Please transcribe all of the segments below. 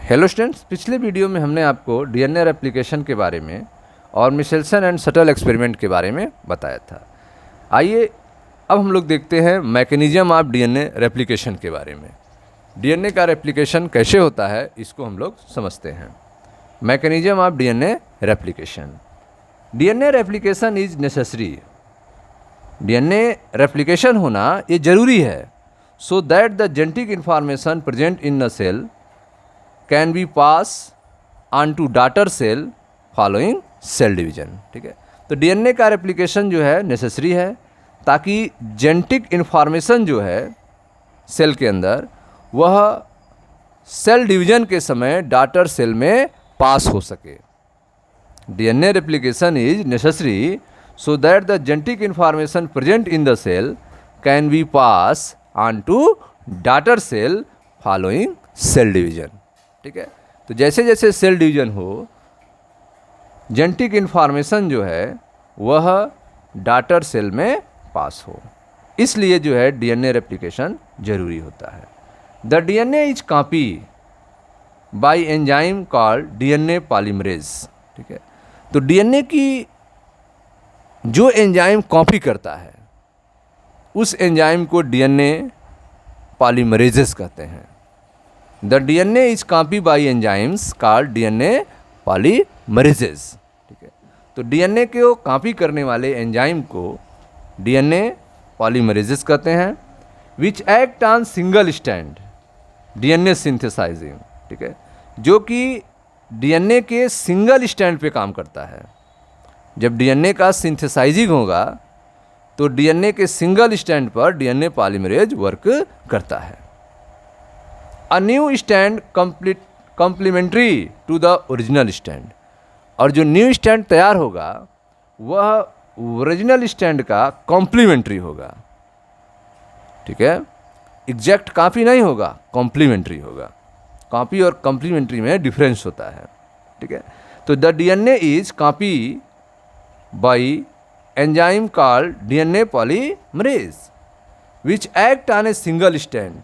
Hello students, पिछले video में हमने आपको डीएनए रेप्लिकेशन के बारे में और मिशेल्सन एंड शटल एक्सपेरिमेंट के बारे में बताया था। आइए अब हम लोग देखते हैं मैकेनिज्म ऑफ डीएनए रेप्लिकेशन के बारे में। डीएनए का रेप्लिकेशन कैसे होता है इसको हम लोग समझते हैं। Mechanism of DNA replication. DNA replication is necessary. DNA replication होना ये जरूरी है so that the genetic information present in the cell can be pass on to daughter cell following cell division. ठीक है, तो डीएनए का रेप्लिकेशन जो है नेसेसरी है ताकि जेनेटिक इन्फॉर्मेशन जो है सेल के अंदर वह सेल डिवीजन के समय डॉटर सेल में पास हो सके। DNA replication is necessary so that the genetic information present in the cell can be pass on to daughter cell following cell division. ठीक है, तो जैसे जैसे सेल डिवीजन हो जेनेटिक इन्फॉर्मेशन जो है वह डॉटर सेल में पास हो, इसलिए जो है डीएनए रेप्लिकेशन जरूरी होता है। The DNA is copy bye enzyme called DNA polymerase. ठीक है, तो डीएनए की जो एंजाइम कॉपी करता है उस एंजाइम को डीएनए पॉलीमरेजेस कहते हैं। The DNA is copy bye enzymes called DNA polymerases. ठीक है, तो डीएनए को कॉपी करने वाले एंजाइम को डीएनए पॉलीमरेजेस कहते हैं। Which act on single stand DNA synthesising. ठीक है, जो कि डीएनए के सिंगल स्टैंड पे काम करता है। जब डीएनए का सिंथेसाइजिंग होगा तो डीएनए के सिंगल स्टैंड पर डीएनए पॉलीमरेज वर्क करता है। A new stand complementary to the original stand, और जो न्यू स्टैंड तैयार होगा वह ओरिजिनल स्टैंड का कॉम्प्लीमेंट्री होगा। ठीक है, एग्जैक्ट कॉपी नहीं होगा, कॉम्प्लीमेंट्री होगा। कॉपी और कॉम्प्लीमेंट्री में डिफरेंस होता है। ठीक है, तो the DNA is copy bye enzyme called DNA polymerase which act on a single stand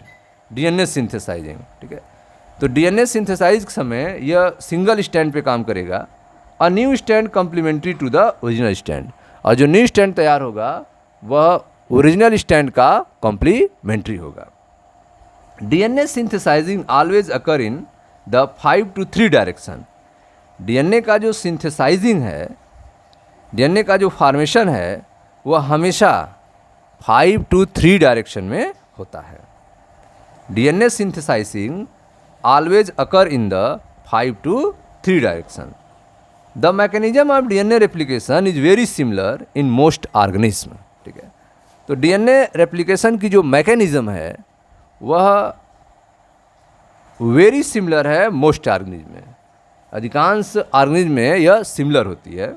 DNA synthesising. ठीक है, तो डीएनए सिंथेसाइज के समय यह सिंगल स्टैंड पे काम करेगा। A new stand complementary to the original stand, और जो न्यू स्टैंड तैयार होगा वह ओरिजिनल स्टैंड का कॉम्प्लीमेंट्री होगा। DNA synthesising always occur in the 5 to 3 direction. DNA का जो सिंथेसाइजिंग है, डीएनए का जो फॉर्मेशन है वह हमेशा 5 to 3 डायरेक्शन में होता है। DNA synthesising always occur in the 5 to 3 direction. The mechanism of DNA replication is very similar in most organism. ठीक है, तो डीएनए रेप्लिकेशन की जो मैकेनिज्म है वह वेरी सिमिलर है मोस्ट ऑर्गेनिज्म में। अधिकांश ऑर्गेनिज्म में यह सिमिलर होती है।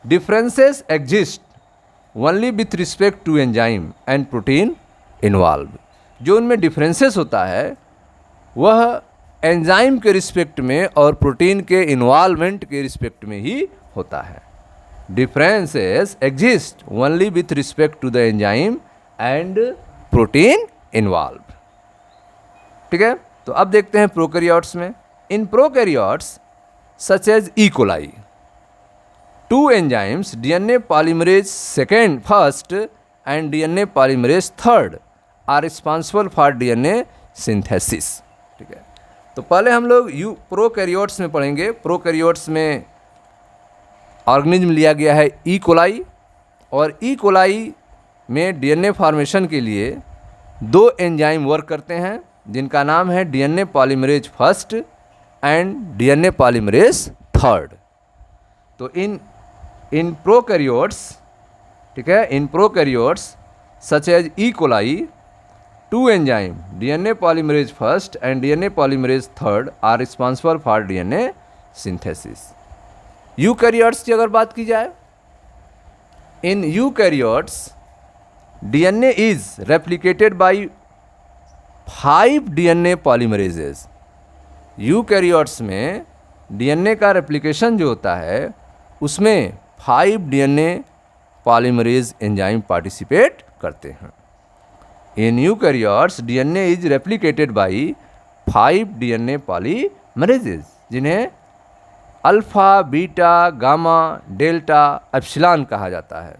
Differences exist only with respect to enzyme and protein involve. जो उनमें डिफरेंसेस होता है वह एंजाइम के रिस्पेक्ट में और प्रोटीन के इन्वॉल्वमेंट के रिस्पेक्ट में ही होता है। Differences exist only with respect to the enzyme and protein involve. ठीक है, तो अब देखते हैं प्रोकैरियोट्स में। In prokaryotes such as E coli, two enzymes DNA polymerase second first and DNA polymerase third are responsible for DNA synthesis. ठीक है, तो पहले हम लोग प्रोकैरियोट्स में पढ़ेंगे। प्रोकैरियोट्स में ऑर्गेनिज्म लिया गया है ई कोलाई, और ई कोलाई में डीएनए फॉर्मेशन के लिए 2 एंजाइम वर्क करते हैं जिनका नाम है DNA polymerase first and DNA polymerase third. तो इन प्रोकैरियोट्स, ठीक है, in prokaryotes such as E coli, 2 enzyme DNA polymerase first and DNA polymerase third are responsible for DNA synthesis. Eukaryotes की अगर बात की जाए, in eukaryotes DNA is replicated by 5 DNA polymerases. Eukaryotes में DNA का replication जो होता है उसमें 5 डीएनए पॉलीमरेज एंजाइम पार्टिसिपेट करते हैं। In eukaryotes, DNA is replicated by 5 DNA polymerases. मरेजेस, जिन्हें alpha, beta, gamma, delta, epsilon कहा जाता है।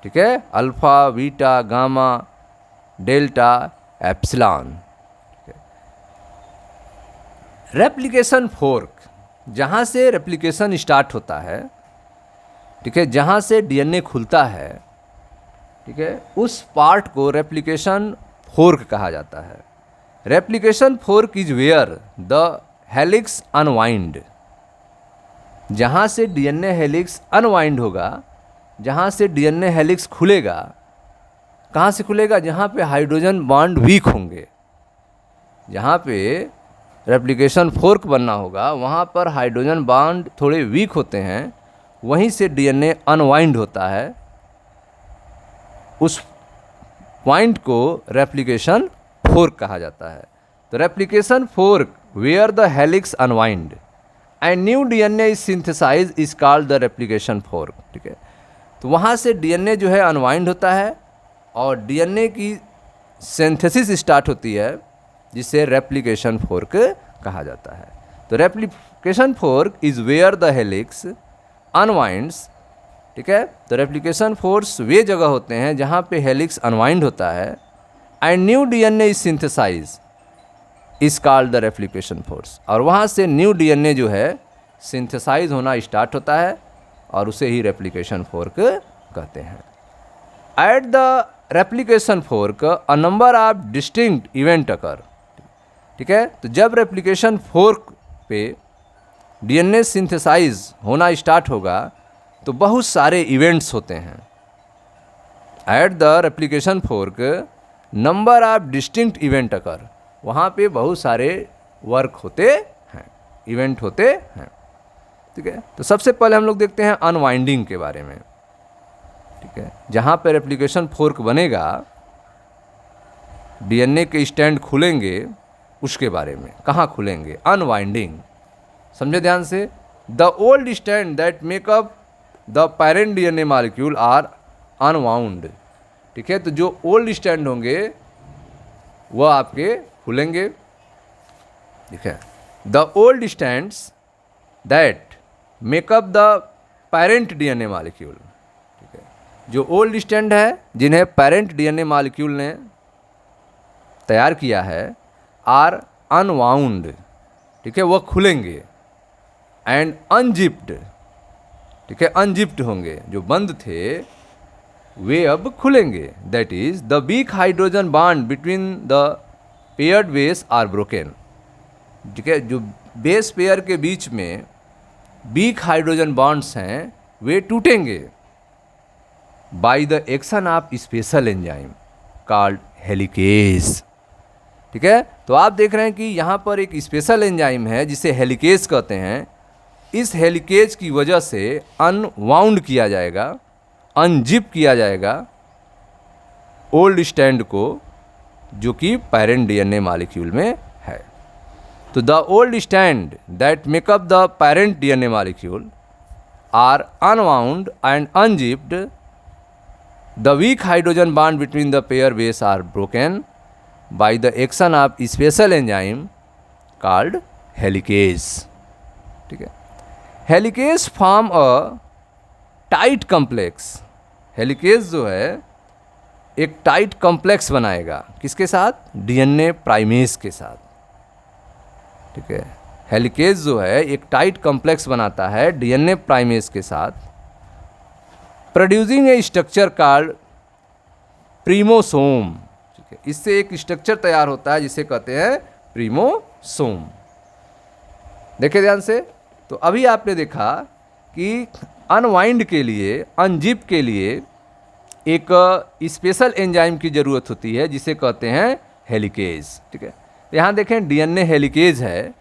ठीक है, alpha, beta, gamma, delta, epsilon. Replication fork, जहाँ से रेप्लिकेशन स्टार्ट होता है, ठीक है, जहाँ से डीएनए खुलता है, ठीक है, उस पार्ट को रेप्लिकेशन फोर्क कहा जाता है। Replication fork is where the helix unwind, जहाँ से डीएनए हेलिक्स अनवाइंड होगा, जहाँ से डीएनए हेलिक्स खुलेगा। कहाँ से खुलेगा? जहाँ पे हाइड्रोजन बॉन्ड वीक होंगे, जहाँ पे रेप्लिकेशन फोर्क बनना होगा वहाँ पर हाइड्रोजन बॉन्ड थोड़े वीक होते हैं, वहीं से डीएनए अनवाइंड होता है। उस पॉइंट को रेप्लिकेशन फोर्क कहा जाता है। तो replication fork where the helix unwind and new DNA is synthesise is called the replication fork. ठीक है, तो वहाँ से डीएनए जो है अनवाइंड होता है और डीएनए की सिंथेसिस स्टार्ट होती है, जिसे रेप्लिकेशन फोर्क कहा जाता है। तो replication fork is where the helix unwinds. ठीक है, तो रेप्लिकेशन फोर्स वे जगह होते हैं जहाँ पे हेलिक्स अनवाइंड होता है and new DNA is synthesise is called the replication fork, और वहाँ से न्यू डीएनए जो है सिंथेसाइज होना स्टार्ट होता है और उसे ही रेप्लिकेशन फोर्क कहते हैं। At the replication fork a number of distinct event occur. ठीक है, तो जब रेप्लिकेशन फोर्क पे डीएनए सिंथेसाइज होना स्टार्ट होगा तो बहुत सारे इवेंट्स होते हैं। At the replication fork number of distinct event occur, वहाँ पे बहुत सारे वर्क होते हैं, इवेंट होते हैं। ठीक है, तो सबसे पहले हम लोग देखते हैं अनवाइंडिंग के बारे में। ठीक है, जहाँ पे रेप्लिकेशन फोर्क बनेगा, डीएनए के स्टैंड खुलेंगे, उसके बारे में। कहाँ खुलेंगे? अनवाइंडिंग। समझे ध्यान से। The old stand that make up the parent DNA molecule are unwound. ठीक है, तो जो ओल्ड स्टैंड होंगे वह आपके खुलेंगे। ठीक है, the old stands that make up the parent DNA molecule. ठीक है, जो ओल्ड स्टैंड है जिन्हें पेरेंट डीएनए मॉलिक्यूल ने तैयार किया है, आर अनवाउंड। ठीक है, वह खुलेंगे। एंड अनजिप्ड। ठीक है, अनजिप्ड होंगे, जो बंद थे वे अब खुलेंगे। That is the weak hydrogen bond between the paired base are broken. ठीक है, जो बेस पेयर के बीच में वीक हाइड्रोजन बॉन्ड्स हैं वे टूटेंगे by the action of special enzyme called helicase. ठीक है, तो आप देख रहे हैं कि यहाँ पर एक स्पेशल एंजाइम है जिसे हेलिकेज कहते हैं। इस हेलिकेज की वजह से अनवाउंड किया जाएगा, अनजिप किया जाएगा ओल्ड स्टैंड को, जो कि पेरेंट डीएनए मॉलिक्यूल में है। तो the old stand that make up the parent DNA molecule are unwound and unzipped. The weak hydrogen bond between the pair base are broken by the action of special enzyme called helicase। ठीक है, helicase form a tight complex. Helicase जो है एक tight complex बनाएगा, किसके साथ? DNA primase के साथ। ठीक है, हेलिकेज जो है एक टाइट कॉम्प्लेक्स बनाता है डीएनए प्राइमेस के साथ, प्रोड्यूसिंग ए स्ट्रक्चर कॉल्ड प्रीमोसोम। इससे एक स्ट्रक्चर तैयार होता है जिसे कहते हैं प्रीमोसोम। देखिए ध्यान से। तो अभी आपने देखा कि अनवाइंड के लिए, अनजिप के लिए एक स्पेशल एंजाइम की ज़रूरत होती है जिसे कहते हैं हेलिकेज। ठीक है, यहाँ देखें डीएनए हेलिकेज है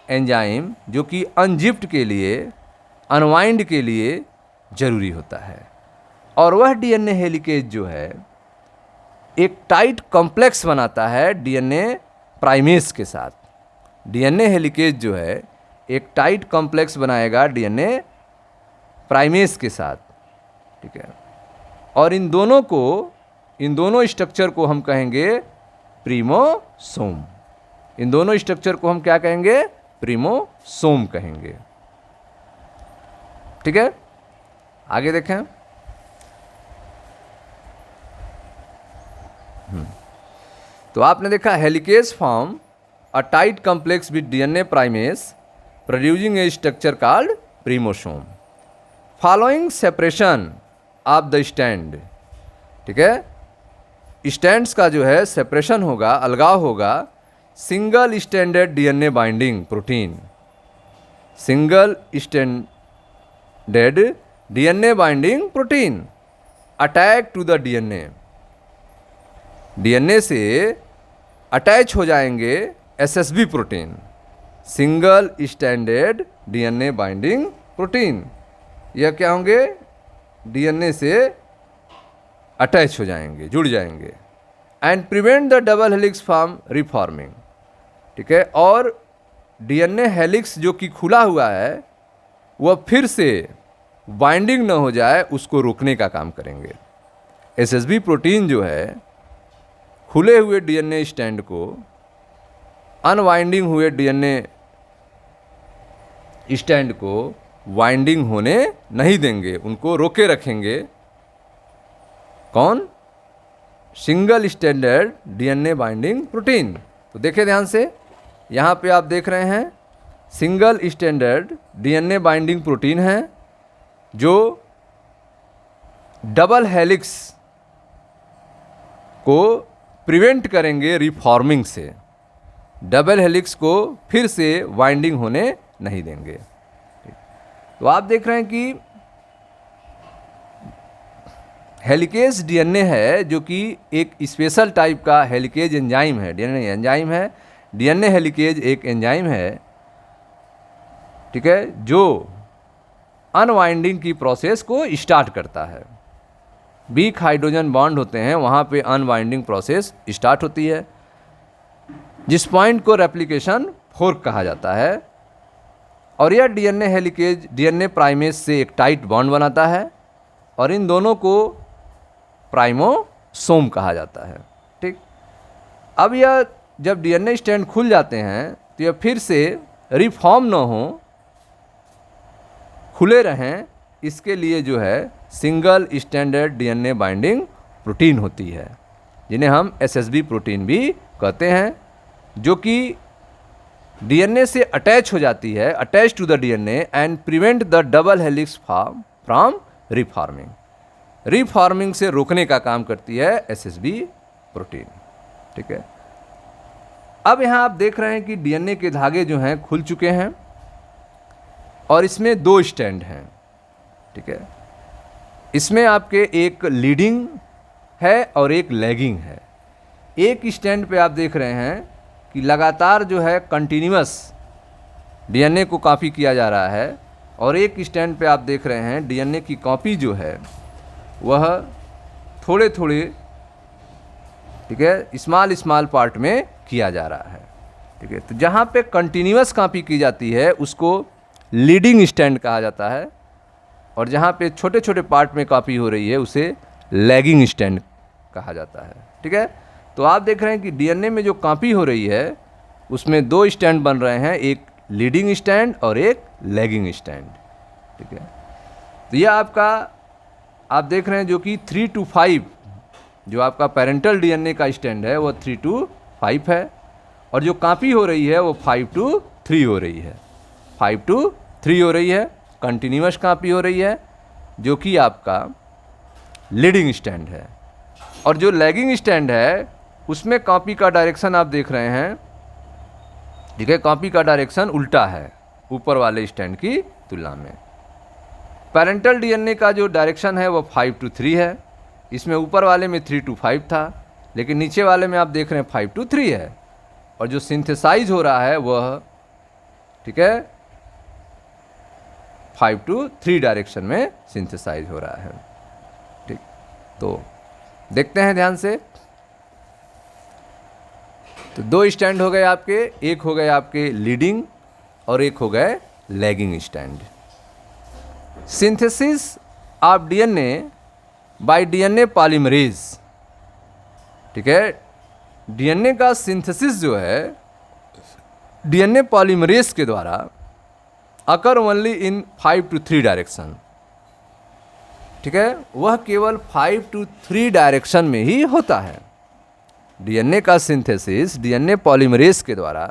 एंजाइम, जो कि अनजिप्ड के लिए, अनवाइंड के लिए ज़रूरी होता है। और वह डीएनए हेलिकेज जो है एक टाइट कॉम्प्लेक्स बनाता है डीएनए प्राइमेस के साथ। डीएनए हेलिकेज जो है एक टाइट कॉम्प्लेक्स बनाएगा डीएनए प्राइमेस के साथ। ठीक है, और इन दोनों स्ट्रक्चर को हम कहेंगे प्रीमोसोम। इन दोनों स्ट्रक्चर को हम क्या कहेंगे? प्रिमोसोम कहेंगे। ठीक है, आगे देखें। तो आपने देखा helicase form a tight complex with DNA primase producing a structure called primosome following separation of the stand. ठीक है, स्टैंड्स का जो है सेपरेशन होगा, अलगाव होगा single standard DNA binding protein, single standard DNA binding protein attack to the DNA. DNA से attach हो जाएंगे SSB protein, single standard DNA binding protein. यह क्या होंगे, डीएनए से अटैच हो जाएंगे, जुड़ जाएंगे and prevent the double helix from reforming. ठीक है, और डीएनए हेलिक्स जो कि खुला हुआ है वह फिर से बाइंडिंग न हो जाए, उसको रोकने का काम करेंगे। एसएसबी प्रोटीन जो है खुले हुए डीएनए स्टैंड को अनवाइंडिंग हुए डीएनए स्टैंड को वाइंडिंग होने नहीं देंगे, उनको रोके रखेंगे। कौन, single standard DNA binding protein. तो देखिए ध्यान से, यहाँ पे आप देख रहे हैं single standard DNA binding protein है जो डबल हेलिक्स को प्रिवेंट करेंगे रिफॉर्मिंग से, डबल हेलिक्स को फिर से वाइंडिंग होने नहीं देंगे। तो आप देख रहे हैं कि हेलिकेज डीएनए है जो कि एक स्पेशल टाइप का हेलिकेज एंजाइम है, डीएनए एंजाइम है, डीएनए हेलिकेज एक एंजाइम है। ठीक है, जो अनवाइंडिंग की प्रोसेस को स्टार्ट करता है। वीक हाइड्रोजन बॉन्ड होते हैं, वहाँ पे अनवाइंडिंग प्रोसेस स्टार्ट होती है, जिस पॉइंट को रेप्लिकेशन फोर्क कहा जाता है। और यह डीएनए हेलिकेज डीएनए प्राइमेस से एक टाइट बॉन्ड बनाता है और इन दोनों को प्राइमोसोम कहा जाता है। ठीक, अब यह जब डीएनए स्टैंड खुल जाते हैं तो यह फिर से रिफॉर्म न हो, खुले रहें, इसके लिए जो है single standard DNA binding protein होती है, जिन्हें हम एसएसबी प्रोटीन भी कहते हैं, जो कि डीएनए से अटैच हो जाती है, attach to the DNA and prevent the double helix from reforming. Reforming से रोकने का काम करती है एसएसबी प्रोटीन। ठीक है, अब यहाँ आप देख रहे हैं कि डीएनए के धागे जो हैं खुल चुके हैं और इसमें दो स्टैंड हैं। ठीक है, इसमें आपके एक लीडिंग है और एक लैगिंग है। एक स्टैंड पे आप देख रहे हैं कि लगातार जो है कंटिन्यूअस डीएनए को कॉपी किया जा रहा है और एक स्टैंड पे आप देख रहे हैं डीएनए की कॉपी जो है वह थोड़े थोड़े, ठीक है, स्मॉल पार्ट में किया जा रहा है। ठीक है, तो जहाँ पे कंटिन्यूअस कॉपी की जाती है उसको लीडिंग स्टैंड कहा जाता है और जहाँ पे छोटे छोटे पार्ट में कॉपी हो रही है उसे लैगिंग स्टैंड कहा जाता है। ठीक है, तो आप देख रहे हैं कि डीएनए में जो कॉपी हो रही है उसमें दो स्टैंड बन रहे हैं, एक लीडिंग स्टैंड और एक लैगिंग स्टैंड। ठीक है, तो यह आपका आप देख रहे हैं जो कि 3 to 5 जो आपका पेरेंटल डीएनए का स्टैंड है वो 3 to 5 है और जो कॉपी हो रही है वो 5 to 3 हो रही है, 5 to 3 हो रही है, कंटिन्यूअस कॉपी हो रही है जो कि आपका लीडिंग स्टैंड है। और जो लैगिंग स्टैंड है उसमें कॉपी का डायरेक्शन आप देख रहे हैं, ठीक है, कॉपी का डायरेक्शन उल्टा है ऊपर वाले स्टैंड की तुलना में। पेरेंटल डीएनए का जो डायरेक्शन है वो 5 to 3 है, इसमें ऊपर वाले में 3 to 5 था लेकिन नीचे वाले में आप देख रहे हैं 5 to 3 है। और जो सिंथेसाइज हो रहा है वह, ठीक है, 5 to 3 डायरेक्शन में सिंथेसाइज हो रहा है। ठीक, तो देखते हैं ध्यान से। तो दो स्टैंड हो गए आपके, एक हो गए आपके लीडिंग और एक हो गए lagging stand. Synthesis of DNA by DNA polymerase. ठीक है, डीएनए का सिंथेसिस जो है डीएनए पॉलीमरेज के द्वारा अकर ओनली इन 5 to 3 डायरेक्शन। ठीक है, वह केवल 5 to 3 डायरेक्शन में ही होता है। डीएनए का सिंथेसिस डीएनए पॉलीमरेज के द्वारा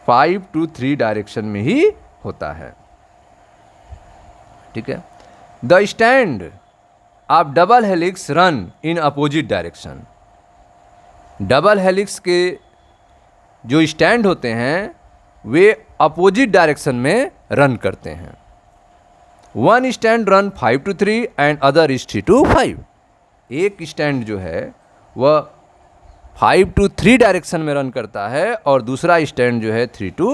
5 to 3 डायरेक्शन में ही होता है। ठीक है, the stand of double helix run in opposite direction. Double helix के जो स्टैंड होते हैं वे अपोजिट डायरेक्शन में रन करते हैं। One stand run 5 to 3 and other is 3 to 5। एक स्टैंड जो है वह 5 to 3 डायरेक्शन में रन करता है और दूसरा स्टैंड जो है 3 to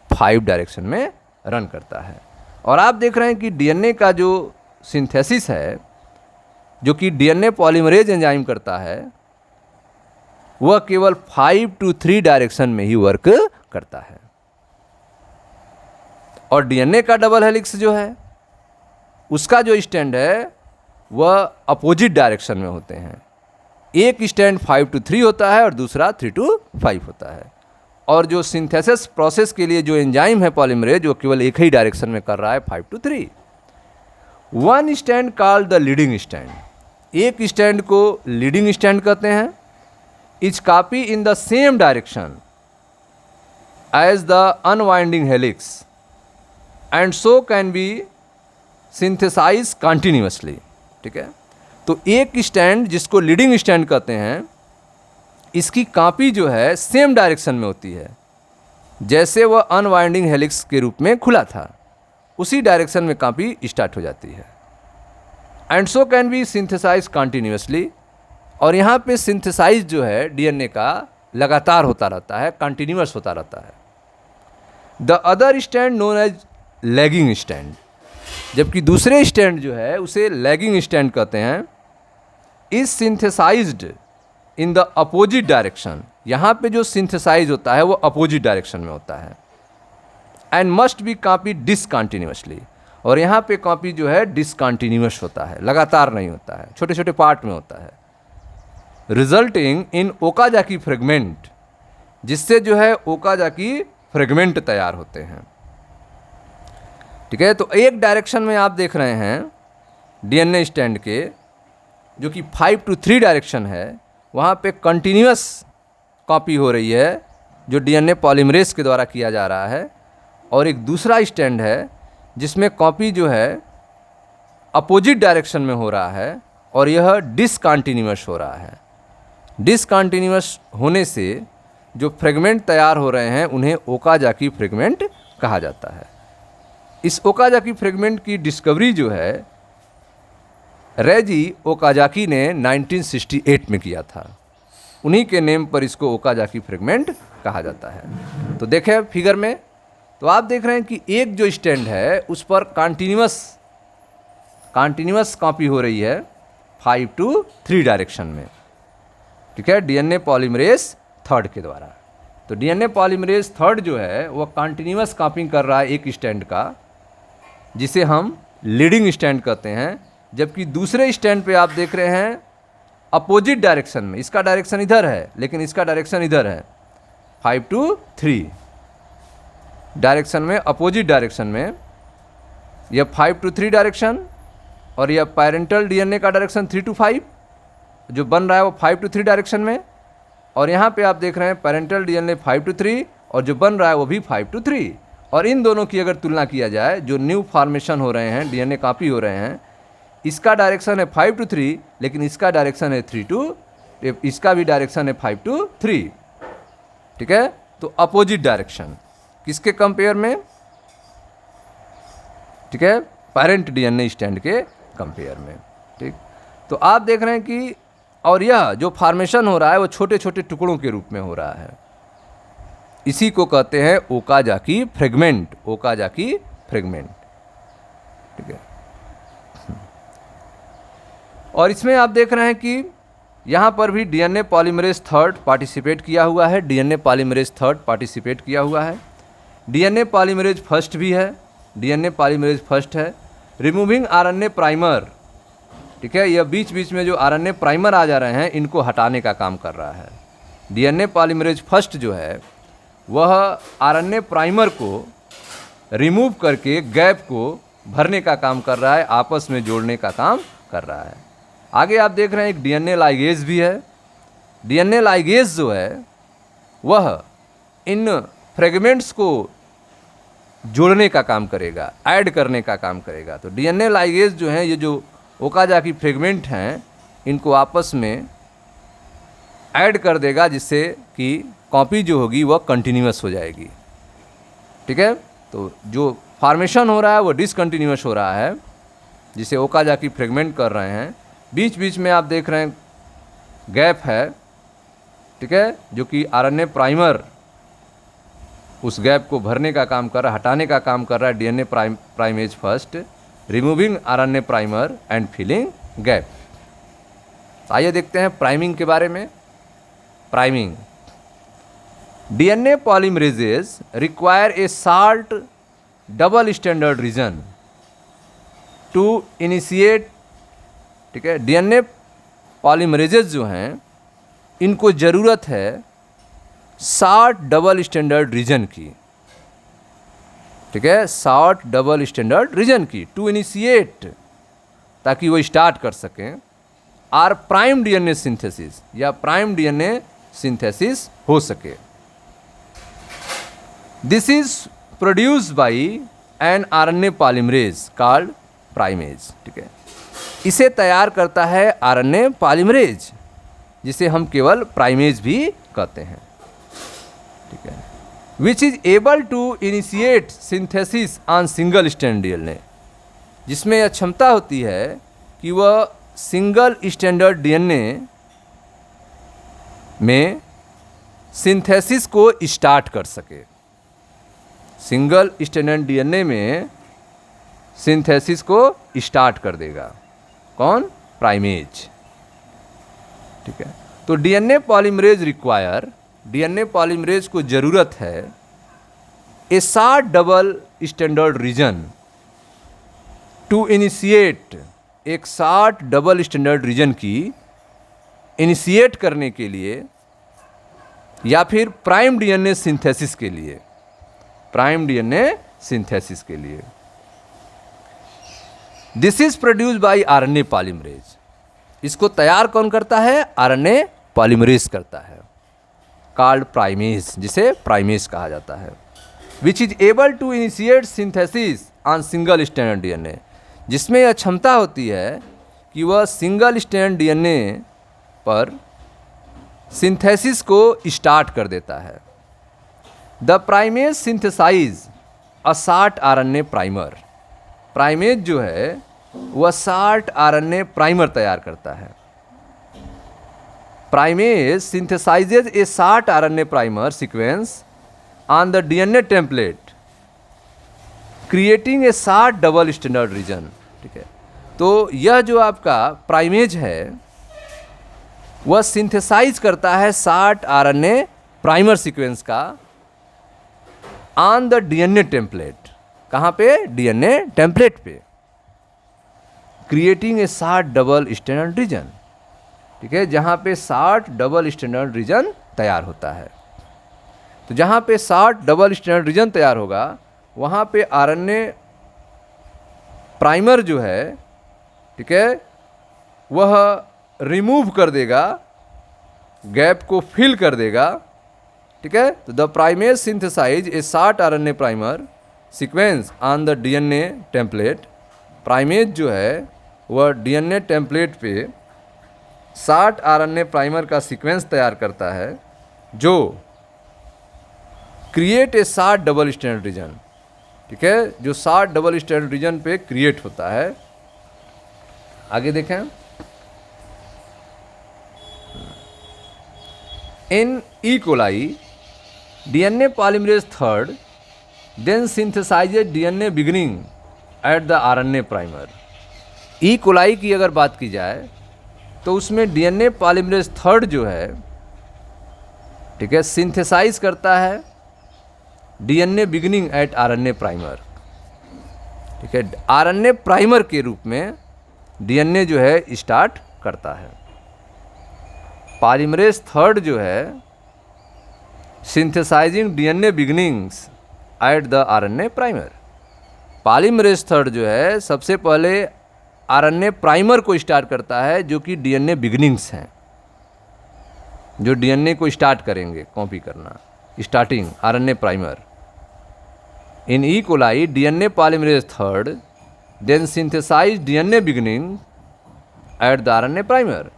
5 डायरेक्शन में रन करता है। और आप देख रहे हैं कि डीएनए का जो सिंथेसिस है, जो कि डीएनए पॉलीमरेज एंजाइम करता है, वह केवल 5 to 3 डायरेक्शन में ही वर्क करता है। और डीएनए का डबल हेलिक्स जो है उसका जो स्टैंड है वह अपोजिट डायरेक्शन में होते हैं। एक स्टैंड 5 to 3 होता है और दूसरा 3 to 5 होता है। और जो सिंथेसिस प्रोसेस के लिए जो एंजाइम है पॉलीमरेज, वो केवल एक ही डायरेक्शन में कर रहा है 5 to 3। One stand called the leading stand. एक स्टैंड को लीडिंग स्टैंड कहते हैं। Is copy in the same direction as the unwinding helix and so can be synthesise continuously. ठीक है, तो एक स्टैंड जिसको लीडिंग स्टैंड कहते हैं, इसकी कॉपी जो है सेम डायरेक्शन में होती है। जैसे वह अनवाइंडिंग हेलिक्स के रूप में खुला था, उसी डायरेक्शन में कॉपी स्टार्ट हो जाती है। And so can be synthesise continuously. और यहाँ पे सिंथेसाइज जो है डीएनए का लगातार होता रहता है, कंटिन्यूअस होता रहता है। The other stand known as lagging stand. जबकि दूसरे स्टैंड जो है उसे लैगिंग स्टैंड कहते हैं। Is synthesised in the opposite direction. यहाँ पे जो सिंथेसाइज होता है वो अपोजिट डायरेक्शन में होता है। And must be copy discontinuously. और यहाँ पे कॉपी जो है डिसकंटिन्यूअस होता है, लगातार नहीं होता है, छोटे छोटे पार्ट में होता है। रिजल्टिंग इन ओकाजाकी फ्रेगमेंट, जिससे जो है ओकाजाकी फ्रेगमेंट तैयार होते हैं। ठीक है, तो एक डायरेक्शन में आप देख रहे हैं डीएनए स्टैंड के, जो कि 5 to 3 डायरेक्शन है, वहाँ पे कंटिन्यूअस कॉपी हो रही है जो डीएनए पॉलीमरेज के द्वारा किया जा रहा है। और एक दूसरा स्टैंड है जिसमें कॉपी जो है अपोजिट डायरेक्शन में हो रहा है और यह डिसकंटिन्यूअस हो रहा है। डिसकंटिन्यूअस होने से जो फ्रेगमेंट तैयार हो रहे हैं उन्हें ओकाजाकी फ्रेगमेंट कहा जाता है। इस ओकाजाकी फ्रेगमेंट की डिस्कवरी जो है रेजी ओकाजाकी ने 1968 में किया था। उन्हीं के नेम पर इसको ओकाजाकी फ्रेगमेंट कहा जाता है। तो देखें फिगर में, तो आप देख रहे हैं कि एक जो स्टैंड है उस पर कंटिन्यूअस कॉपी हो रही है 5 to 3 डायरेक्शन में। ठीक है, डीएनए पॉलीमरेज थर्ड के द्वारा। तो डीएनए पॉलीमरेज थर्ड जो है वह कंटिन्यूअस कॉपिंग कर रहा है एक स्टैंड का, जिसे हम लीडिंग स्टैंड कहते हैं। जबकि दूसरे स्टैंड पे आप देख रहे हैं अपोजिट डायरेक्शन में, इसका डायरेक्शन इधर है लेकिन इसका डायरेक्शन इधर है, 5 to 3 डायरेक्शन में, अपोजिट डायरेक्शन में। यह 5 to 3 डायरेक्शन और यह पेरेंटल डीएनए का डायरेक्शन 3 to 5 जो बन रहा है वो 5 to 3 डायरेक्शन में। और यहाँ पे आप देख रहे हैं पेरेंटल डीएनए 5 to 3 और जो बन रहा है वो भी 5 to 3। और इन दोनों की अगर तुलना किया जाए, जो न्यू फॉर्मेशन हो रहे हैं, डीएनए कॉपी हो रहे हैं, इसका डायरेक्शन है 5 to 3 लेकिन इसका डायरेक्शन है 3 to, इसका भी डायरेक्शन है 5 to 3। ठीक है, तो अपोजिट डायरेक्शन किसके कंपेयर में? ठीक है, पेरेंट डीएनए स्टैंड के कंपेयर में। ठीक, तो आप देख रहे हैं कि और यह जो फॉर्मेशन हो रहा है वो छोटे छोटे टुकड़ों के रूप में हो रहा है। इसी को कहते हैं ओकाजाकी फ्रेगमेंट, ओकाजाकी फ्रेगमेंट। ठीक है, और इसमें आप देख रहे हैं कि यहाँ पर भी डीएनए पॉलीमरेज थर्ड पार्टिसिपेट किया हुआ है, डीएनए पॉलीमरेज थर्ड पार्टिसिपेट किया हुआ है, डीएनए पॉलीमरेज फर्स्ट भी है, डीएनए पॉलीमरेज फर्स्ट है। रिमूविंग आरएनए प्राइमर, ठीक है, यह बीच बीच में जो आरएनए प्राइमर आ जा रहे हैं इनको हटाने का काम कर रहा है। डीएनए पॉलीमरेज फर्स्ट जो है वह आरएनए प्राइमर को रिमूव करके गैप को भरने का काम कर रहा है, आपस में जोड़ने का काम कर रहा है। आगे आप देख रहे हैं एक डीएनए लाइगेज भी है। डीएनए लाइगेज जो है वह इन फ्रेगमेंट्स को जोड़ने का काम करेगा, ऐड करने का काम करेगा। तो डीएनए लाइगेज जो है, ये जो ओकाजाकी फ्रेगमेंट हैं, इनको आपस में ऐड कर देगा, जिससे कि कॉपी जो होगी वह कंटिन्यूअस हो जाएगी। ठीक है, तो जो फॉर्मेशन हो रहा है वो डिसकंटिन्यूअस हो रहा है, जिसे ओकाजाकी फ्रेगमेंट कर रहे हैं। बीच बीच में आप देख रहे हैं गैप है, ठीक है, जो कि आरएनए प्राइमर उस गैप को भरने का काम कर रहा है, हटाने का काम कर रहा है DNA primase first, removing RNA primer and filling gap. आइए देखते हैं प्राइमिंग के बारे में। Priming, DNA polymerases require a short double standard region to initiate. ठीक है, डीएनए पॉलीमरेजेस जो हैं इनको ज़रूरत है शॉर्ट डबल स्टैंडर्ड रीजन की। ठीक है, शॉर्ट डबल स्टैंडर्ड रीजन की टू इनिशिएट, ताकि वो स्टार्ट कर सकें आर प्राइम डीएनए सिंथेसिस, या प्राइम डीएनए सिंथेसिस हो सके। This is produced by an RNA polymerase called primase. ठीक है, इसे तैयार करता है आरएनए पॉलीमरेज, जिसे हम केवल प्राइमेज भी कहते हैं। ठीक है, which is able to initiate synthesis on single stand DNA, जिसमें यह क्षमता होती है कि वह सिंगल स्टैंडर्ड डीएनए में सिंथेसिस को स्टार्ट कर सके। सिंगल स्टैंडर्ड डीएनए में सिंथेसिस को स्टार्ट कर देगा कौन? प्राइमेज। ठीक है, तो DNA polymerase require, DNA polymerase को ज़रूरत है a short double standard region to initiate, एक शॉर्ट डबल स्टैंडर्ड रीजन की इनिशिएट करने के लिए, या फिर प्राइम डीएनए सिंथेसिस के लिए, प्राइम डीएनए सिंथेसिस के लिए। This is produced by RNA polymerase. इसको तैयार कौन करता है? आरएनए पॉलीमरेज करता है, कॉल्ड प्राइमेज, जिसे प्राइमेज कहा जाता है। Which is able to initiate synthesis on single standard DNA, जिसमें यह क्षमता होती है कि वह सिंगल स्टैंड डीएनए पर सिंथेसिस को स्टार्ट कर देता है। The primase synthesise a short RNA primer. Primase जो है वह शॉर्ट आरएनए प्राइमर तैयार करता है। Primase synthesises a short RNA primer sequence on the DNA template, creating a short double standard region. ठीक है, तो यह जो आपका प्राइमेज है वह सिंथेसाइज करता है शॉर्ट आरएनए प्राइमर सीक्वेंस का ऑन द डीएनए टेम्पलेट। कहाँ पे? डीएनए टेम्पलेट पे, creating a short double standard region. ठीक है, जहाँ पे शॉर्ट डबल स्टैंडर्ड रीजन तैयार होता है। तो जहाँ पे शॉर्ट डबल स्टैंडर्ड रीजन तैयार होगा वहाँ पे आरएनए प्राइमर जो है, ठीक है, वह रिमूव कर देगा, गैप को फिल कर देगा। ठीक है, तो the primase synthesize a short RNA primer sequence on the DNA template. Primase जो है वह डीएनए टेम्पलेट पे शॉर्ट आरएनए प्राइमर का सीक्वेंस तैयार करता है, जो create a short double standard region. ठीक है, जो शॉर्ट डबल स्टैंडर्ड रीजन पे क्रिएट होता है। आगे देखें, in E coli DNA polymerase third then synthesizes DNA beginning at the RNA primer. E coli की अगर बात की जाए तो उसमें डीएनए पॉलीमरेज थर्ड जो है, ठीक है, सिंथेसाइज करता है DNA beginning eight RNA primer. ठीक है, आरएनए प्राइमर के रूप में डीएनए जो है स्टार्ट करता है। पॉलीमरेज थर्ड जो है synthesising DNA beginnings eight the RNA primer. Polymerase third जो है सबसे पहले आरएनए प्राइमर को स्टार्ट करता है, जो कि डीएनए बिगिनिंग्स हैं, जो डीएनए को स्टार्ट करेंगे कॉपी करना, starting RNA primer. In E coli DNA polymerase third then synthesise DNA beginning at the RNA primer.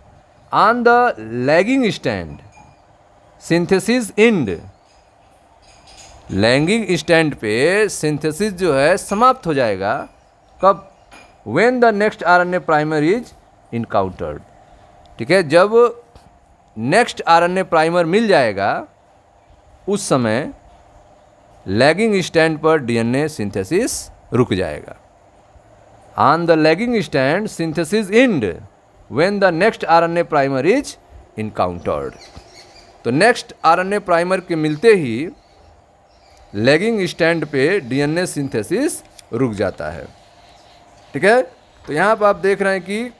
On the lagging stand synthesis end. Lagging stand पे सिंथेसिस जो है समाप्त हो जाएगा। कब? When the next RNA primer is encountered. ठीक है, जब नेक्स्ट आरएनए प्राइमर मिल जाएगा उस समय लैगिंग स्टैंड पर डीएनए सिंथेसिस रुक जाएगा। On the lagging stand synthesis end when the next RNA primer is encountered. तो नेक्स्ट आरएनए प्राइमर के मिलते ही लैगिंग स्टैंड पे डीएनए सिंथेसिस रुक जाता है। ठीक है, तो यहाँ पर आप देख रहे हैं कि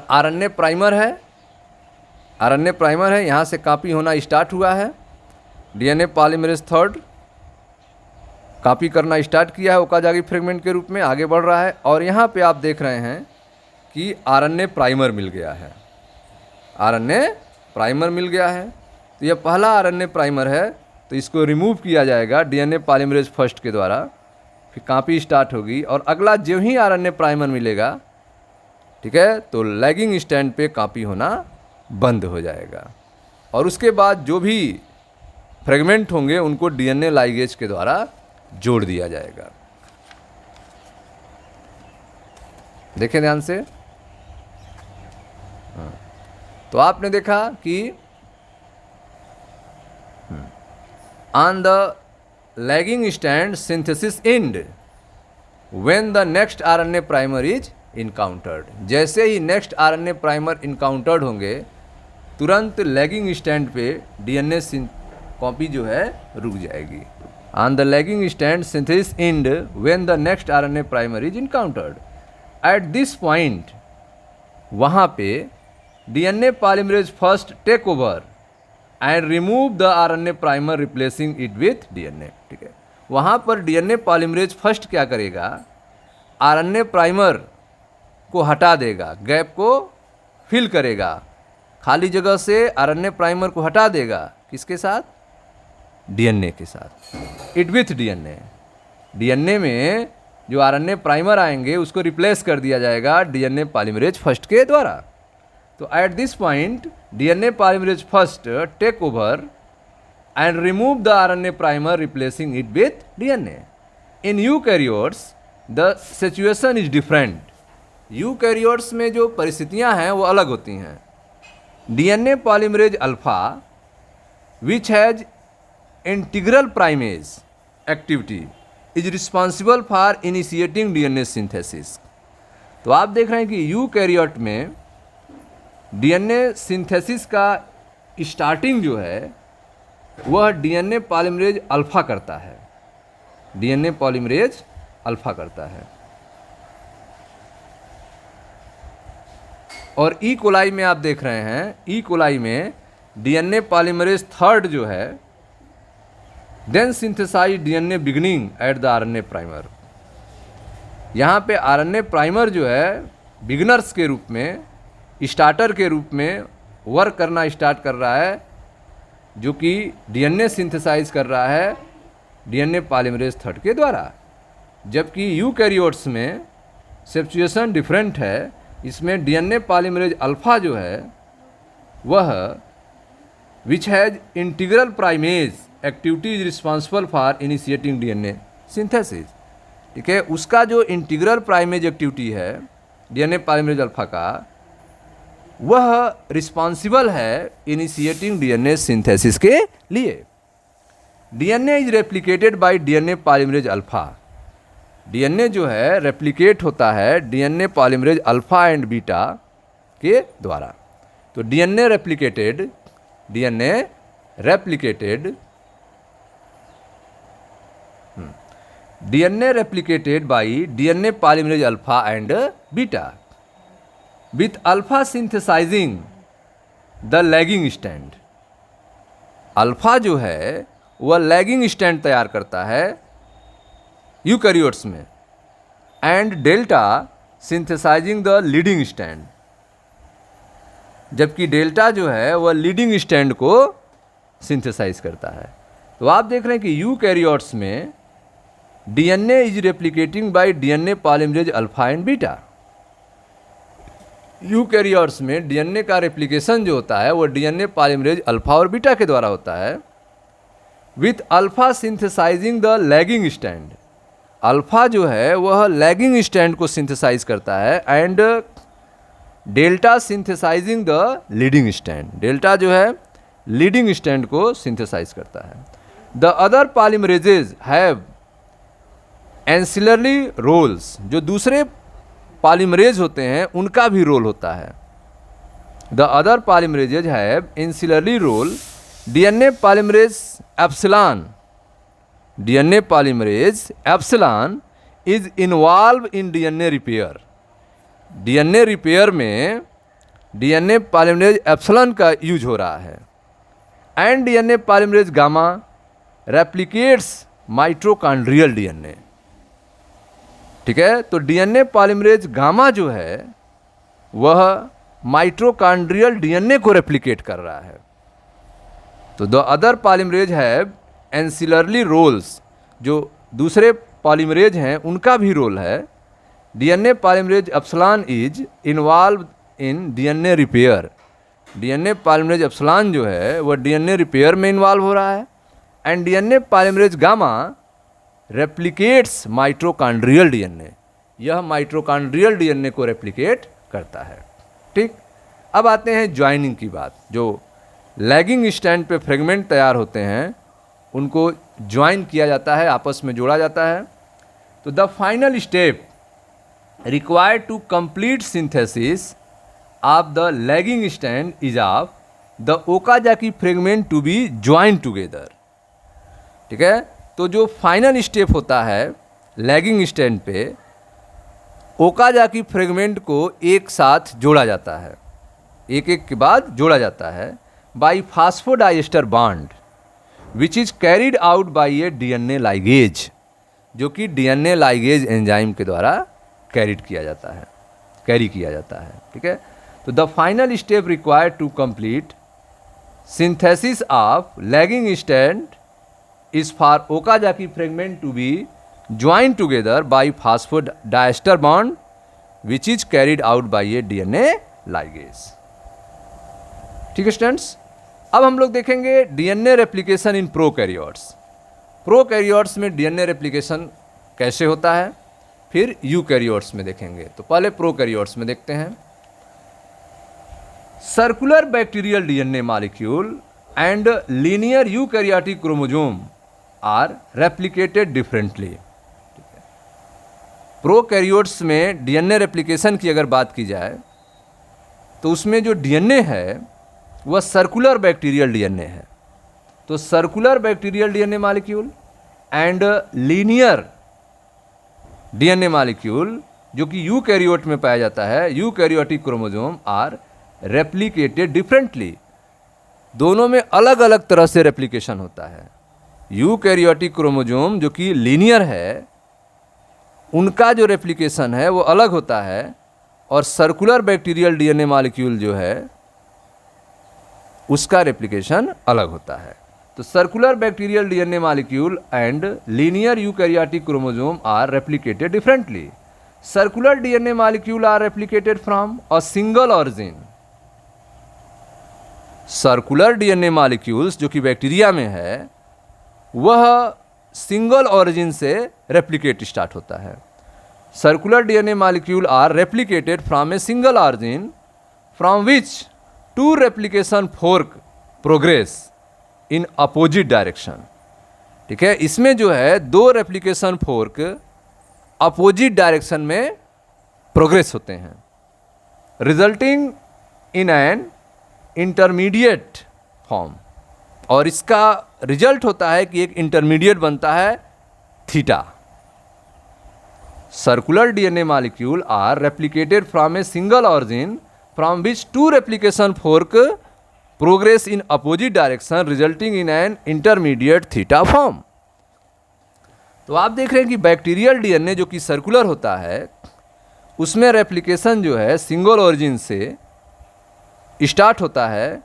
आरएनए प्राइमर है, आरएनए प्राइमर है, यहाँ से कॉपी होना स्टार्ट हुआ है। डीएनए पॉलीमरेज थर्ड कॉपी करना स्टार्ट किया है ओकाजाकी फ्रेगमेंट के रूप में, आगे बढ़ रहा है। और यहाँ पे आप देख रहे हैं कि आरएनए प्राइमर मिल गया है, आरएनए प्राइमर मिल गया है। तो यह पहला आरएनए प्राइमर है, तो इसको रिमूव किया जाएगा डीएनए पॉलीमरेज फर्स्ट के द्वारा, फिर कॉपी स्टार्ट होगी और अगला जो ही आरएनए प्राइमर मिलेगा, ठीक है, तो लैगिंग स्टैंड पे कॉपी होना बंद हो जाएगा। और उसके बाद जो भी फ्रेगमेंट होंगे उनको डीएनए लाइगेज के द्वारा जोड़ दिया जाएगा। देखें ध्यान से। तो आपने देखा कि on the lagging stand synthesis end when the next RNA primer is encountered. जैसे ही नेक्स्ट आरएनए प्राइमर इनकाउंटर्ड होंगे तुरंत लैगिंग स्टैंड पे डीएनए कॉपी जो है रुक जाएगी। On the lagging stand synthesis end when the next RNA primer is encountered. At this point वहाँ पे DNA polymerase first take over and remove the RNA primer replacing it with DNA. ठीक है, वहाँ पर डीएनए पॉलीमरेज फर्स्ट क्या करेगा, RNA primer को हटा देगा, गैप को फिल करेगा, खाली जगह से आरएनए प्राइमर को हटा देगा। किसके साथ? डीएनए के साथ, इट विथ डीएनए। डीएनए में जो आरएनए प्राइमर आएंगे उसको रिप्लेस कर दिया जाएगा डीएनए पॉलीमरेज फर्स्ट के द्वारा। तो at this point DNA polymerase first take over and remove the RNA primer replacing it with DNA. In eukaryotes the situation is different. Eukaryotes में जो परिस्थितियां हैं वो अलग होती हैं। DNA polymerase alpha which has integral primase activity is responsible for initiating DNA synthesis. तो आप देख रहे हैं कि यूकैरियोट में डीएनए सिंथेसिस का स्टार्टिंग जो है वह डीएनए पॉलीमरेज अल्फा करता है, डीएनए पॉलीमरेज अल्फा करता है। और ई कोलाई में आप देख रहे हैं, ई कोलाई में डीएनए पॉलीमरेज थर्ड जो है then synthesise DNA beginning at the RNA primer. यहाँ पे आरएनए प्राइमर जो है बिगिनर्स के रूप में, स्टार्टर के रूप में वर्क करना स्टार्ट कर रहा है, जो कि डीएनए सिंथेसाइज कर रहा है डीएनए पॉलीमरेज थर्ड के द्वारा। जबकि यूकैरियोट्स में सिचुएशन डिफरेंट है। इसमें डीएनए पॉलीमरेज अल्फा जो है वह विच has integral primase activity is responsible for initiating DNA synthesis. ठीक है, उसका जो इंटीग्रल प्राइमेज एक्टिविटी है डीएनए पॉलीमरेज अल्फा का, वह रिस्पॉन्सिबल है इनिशिएटिंग डीएनए सिंथेसिस के लिए। DNA is replicated bye DNA polymerase alpha. DNA जो है रेप्लिकेट होता है DNA polymerase alpha and beta के द्वारा। तो DNA replicated bye DNA polymerase alpha and beta with alpha synthesizing the lagging strand। Alpha जो है वह लैगिंग स्टैंड तैयार करता है यूकैरियोट्स में, and delta synthesizing the leading stand, जबकि डेल्टा जो है वह लीडिंग स्टैंड को सिंथेसाइज करता है। तो आप देख रहे हैं कि यूकैरियोट्स में DNA is replicating by DNA polymerase alpha and beta. Eukaryotes में डीएनए का रेप्लिकेशन जो होता है वो डीएनए पॉलीमरेज अल्फा और बीटा के द्वारा होता है, with alpha synthesizing the lagging stand. Alpha जो है वह लैगिंग स्टैंड को सिंथेसाइज करता है, and delta synthesizing the leading stand. Delta जो है लीडिंग स्टैंड को सिंथेसाइज करता है। The other polymerases have ancillary roles. जो दूसरे पॉलीमरेज होते हैं उनका भी रोल होता है। The other polymerases have ancillary role. DNA polymerase epsilon, DNA polymerase epsilon is involve in DNA repair. DNA repair में डीएनए पॉलीमरेज एप्सिलॉन का यूज हो रहा है। And DNA polymerase gamma replicates mitochondrial DNA. ठीक है, तो डीएनए पॉलीमरेज गामा जो है वह माइटोकॉन्ड्रियल डीएनए को रेप्लिकेट कर रहा है। तो the other polymerase have ancillary roles. जो दूसरे पॉलीमरेज हैं उनका भी रोल है। DNA polymerase epsilon is involve in DNA repair. DNA polymerase epsilon जो है वह डीएनए रिपेयर में इन्वॉल्व हो रहा है। And DNA polymerase gamma replicates mitochondrial DNA. यह माइटोकॉन्ड्रियल डीएनए को रेप्लिकेट करता है। ठीक, अब आते हैं ज्वाइनिंग की बात। जो लैगिंग स्टैंड पे फ्रेगमेंट तैयार होते हैं उनको ज्वाइन किया जाता है, आपस में जोड़ा जाता है। तो the final step required to complete synthesis of the lagging stand is of the Okazaki fragment to be join together. ठीक है, तो जो फाइनल स्टेप होता है लैगिंग स्टैंड पे, ओकाजाकी फ्रेगमेंट को एक साथ जोड़ा जाता है, एक एक के बाद जोड़ा जाता है by फास्फोडाइएस्टर bond which is carried out by A DNA ligase, जो कि डीएनए लाइगेज एंजाइम के द्वारा कैरी किया जाता है। ठीक है, तो the final step required to complete synthesis of lagging stand is for Okazaki fragment to be joined together by phosphodiester bond which is carried out by a DNA ligase। ठीक है स्टूडेंट्स, अब हम लोग देखेंगे DNA replication in prokaryotes. Prokaryotes में DNA replication कैसे होता है, फिर यूकैरियोट्स में देखेंगे। तो पहले प्रोकैरियोट्स में देखते हैं। Circular bacterial DNA molecule and linear eukaryotic chromosome are replicated differently. Prokaryotes में डीएनए रेप्लिकेशन की अगर बात की जाए तो उसमें जो डीएनए है वह सर्कुलर बैक्टीरियल डीएनए है। तो circular bacterial DNA molecule and linear DNA molecule जो कि यूकैरियोट में पाया जाता है, eukaryotic chromosome are replicated differently. दोनों में अलग अलग तरह से रेप्लिकेशन होता है। यूकैरियोटिक क्रोमोसोम जो कि लीनियर है उनका जो रेप्लिकेशन है वो अलग होता है, और सर्कुलर बैक्टीरियल डीएनए मॉलिक्यूल जो है उसका रेप्लिकेशन अलग होता है। तो circular bacterial DNA molecule and linear eukaryotic chromosome are replicated differently. Circular DNA molecule are replicated from a single origin. Circular DNA molecules जो कि बैक्टीरिया में है वह सिंगल ऑरिजिन से रेप्लिकेट स्टार्ट होता है। Circular DNA molecule are replicated from a single origin from which two replication fork progress in opposite direction. ठीक है, इसमें जो है दो रेप्लिकेशन फोर्क अपोजिट डायरेक्शन में प्रोग्रेस होते हैं, resulting in an intermediate form. और इसका रिजल्ट होता है कि एक इंटरमीडिएट बनता है theta. Circular DNA molecule are replicated from a single origin from which two replication fork progress in opposite direction resulting in an intermediate theta form. तो आप देख रहे हैं कि बैक्टीरियल डीएनए जो कि सर्कुलर होता है, उसमें रेप्लिकेशन जो है सिंगल ओरिजिन से स्टार्ट होता है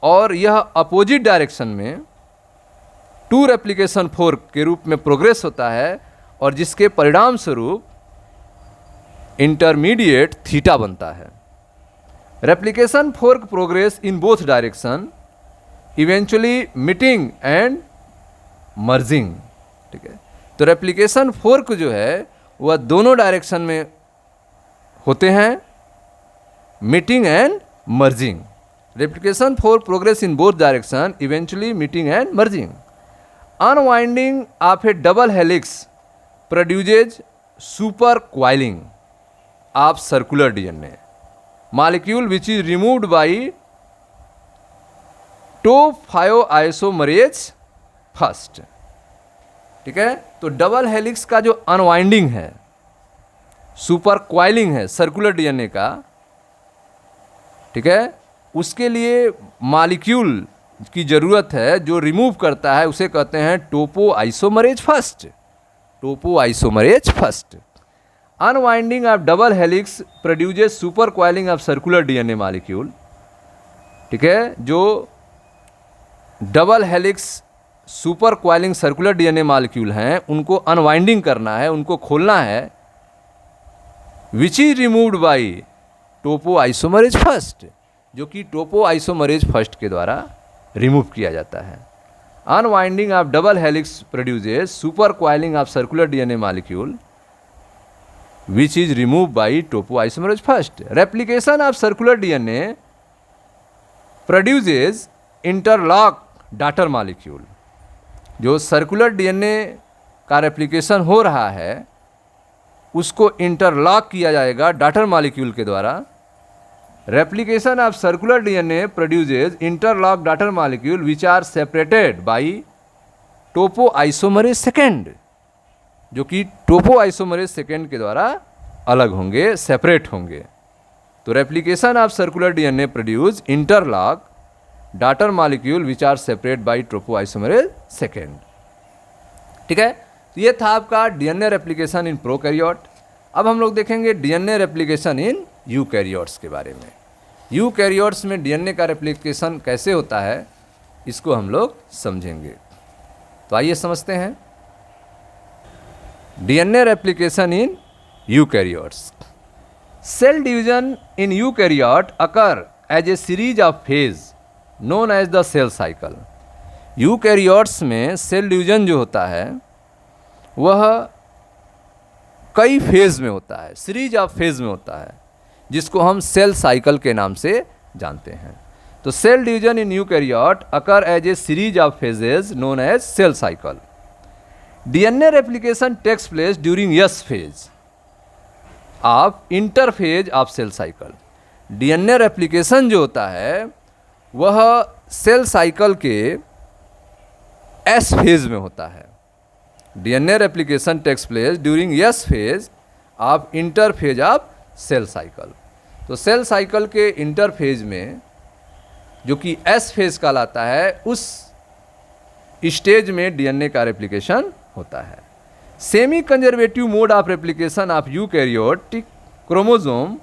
और यह अपोजिट डायरेक्शन में 2 रेप्लिकेशन फोर्क के रूप में प्रोग्रेस होता है और जिसके परिणाम स्वरूप इंटरमीडिएट थीटा बनता है। Replication fork progress in both direction eventually meeting and merging. ठीक है, तो रेप्लिकेशन फोर्क जो है वह दोनों डायरेक्शन में होते हैं, meeting and merging. Replication fork progress in both direction eventually meeting and merging. Unwinding of A double helix produces super coiling of circular DNA molecule which is removed by topoisomerase first। ठीक है, तो double helix का जो unwinding है, super coiling है circular DNA का, ठीक है, उसके लिए मॉलिक्यूल की ज़रूरत है जो रिमूव करता है, उसे कहते हैं topoisomerase first. Topoisomerase first. Unwinding of double helix produces super coiling of circular DNA molecule. ठीक है, जो double helix super coiling circular DNA molecule हैं उनको अनवाइंडिंग करना है, उनको खोलना है, which is removed by topoisomerase first, जो कि टोपोआइसोमरेज फर्स्ट के द्वारा रिमूव किया जाता है। Unwinding of double helix produces super coiling of circular DNA molecule which is removed by topoisomerase first। Replication of circular DNA produces interlock daughter molecule। जो circular DNA का replication हो रहा है उसको इंटरलॉक किया जाएगा डॉटर मॉलिक्यूल के द्वारा। Replication of circular DNA produces interlock daughter molecule which are separated by topoisomerase second, जो कि टोपोआइसोमरेज सेकेंड के द्वारा अलग होंगे, सेपरेट होंगे। तो replication of circular DNA produce interlock daughter molecule which are separate by topoisomerase second. ठीक है, तो ये था आपका डीएनए रेप्लिकेशन इन प्रोकैरियोट। अब हम लोग देखेंगे डीएनए रेप्लिकेशन इन यूकैरियोट्स के बारे में। यूकैरियोट्स में डीएनए का रेप्लिकेशन कैसे होता है इसको हम लोग समझेंगे। तो आइए समझते हैं DNA replication in eukaryotes. Cell division in eukaryote occur as a series of phase known as the cell cycle. Eukaryotes में सेल डिवीजन जो होता है वह कई फेज में होता है, सीरीज ऑफ फेज में होता है, जिसको हम सेल साइकिल के नाम से जानते हैं। तो cell division in eukaryote occur as a series of phases known as cell cycle. DNA replication takes place during S phase of interphase of cell cycle. DNA replication जो होता है वह सेल साइकिल के एस फेज में होता है। DNA replication takes place during S phase of interphase of cell cycle. तो cell cycle के इंटरफेज में जो कि एस फेज कहलाता है, उस स्टेज में डीएनए का रेप्लिकेशन होता है। Semi conservative mode of replication of eukaryotic chromosome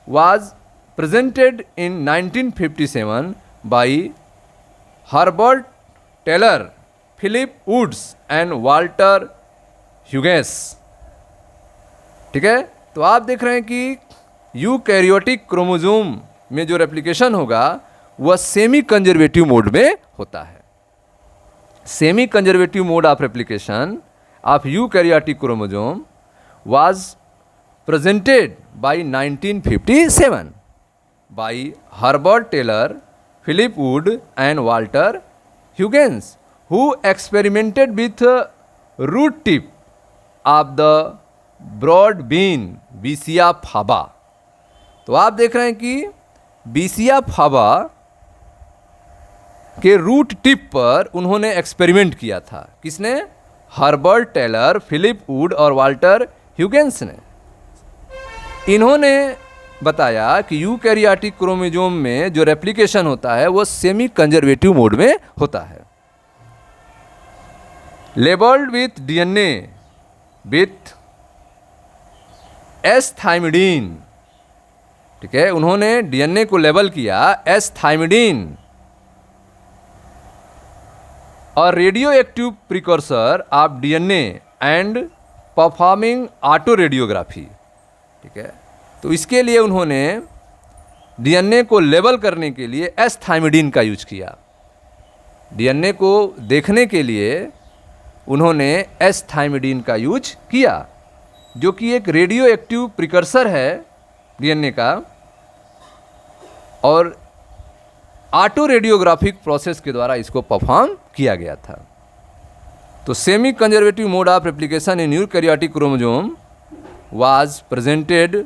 was presented in 1957 by Herbert Taylor, Philip Woods and Walter Hughes. ठीक है, तो आप देख रहे हैं कि यूकैरियोटिक क्रोमोसोम में जो रेप्लिकेशन होगा वह सेमी कंजर्वेटिव मोड में होता है। Semi conservative mode of replication of eukaryotic chromosome was presented by 1957 by Herbert Taylor, Philip Wood and Walter ह्यूगेंस, who experimented with root tip of the broad bean Vicia faba। तो आप देख रहे हैं कि Vicia faba के root tip पर उन्होंने एक्सपेरिमेंट किया था। किसने? हर्बर्ट टेलर, फिलिप वुड और वाल्टर ह्यूगेंस ने। इन्होंने बताया कि यूकैरियोटिक क्रोमोसोम में जो रेप्लिकेशन होता है वो सेमी कंजर्वेटिव मोड में होता है। Labelled with DNA with S thymidine, ठीक है, उन्होंने डीएनए को लेबल किया एस थाइमिडीन और radio active precursor of DNA and performing auto radiography, ठीक है। तो इसके लिए उन्होंने डीएनए को लेबल करने के लिए एस थाइमिडीन का यूज किया। डीएनए को देखने के लिए उन्होंने एस थाइमिडीन का यूज किया, जो कि एक रेडियो एक्टिव प्रिकर्सर है डीएनए का, और ऑटो रेडियोग्राफिक प्रोसेस के द्वारा इसको परफॉर्म किया गया था। तो semi conservative mode of replication in eukaryotic chromosome was presented